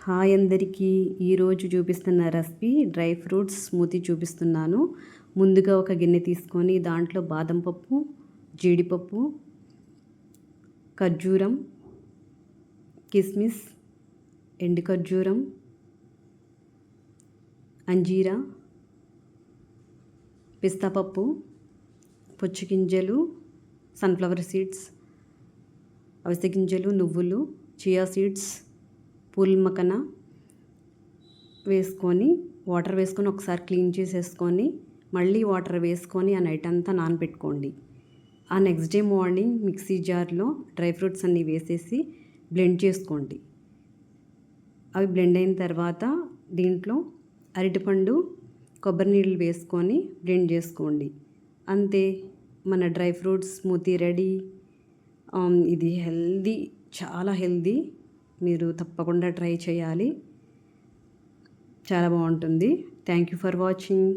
Hi అందరికీ. ఈరోజు చూపిస్తున్న రెసిపీ డ్రై ఫ్రూట్స్ స్మూతీ చూపిస్తున్నాను. ముందుగా ఒక గిన్నె తీసుకొని దాంట్లో బాదం పప్పు, జీడిపప్పు, ఖర్జూరం, కిస్మిస్, ఎండు ఖర్జూరం, అంజీరా, పిస్తా పప్పు, పుచ్చగింజలు, సన్ఫ్లవర్ సీడ్స్, అవిసె గింజలు, నువ్వులు, చియా సీడ్స్, పూల్ మక్కన వేసుకొని వాటర్ వేసుకొని ఒకసారి క్లీన్ చేసేసుకొని మళ్ళీ వాటర్ వేసుకొని ఆ నైట్ అంతా నానబెట్టుకోండి. ఆ నెక్స్ట్ డే మార్నింగ్ మిక్సీ జార్లో డ్రై ఫ్రూట్స్ అన్నీ వేసేసి బ్లెండ్ చేసుకోండి. అవి బ్లెండ్ అయిన తర్వాత దీంట్లో అరటిపండు, కొబ్బరి నీళ్ళు వేసుకొని బ్లెండ్ చేసుకోండి. అంతే, మన డ్రై ఫ్రూట్స్ స్మూతీ రెడీ. ఇది హెల్దీ, చాలా హెల్దీ. మీరు తప్పకుండా ట్రై చేయాలి, చాలా బాగుంటుంది. Thank you for watching.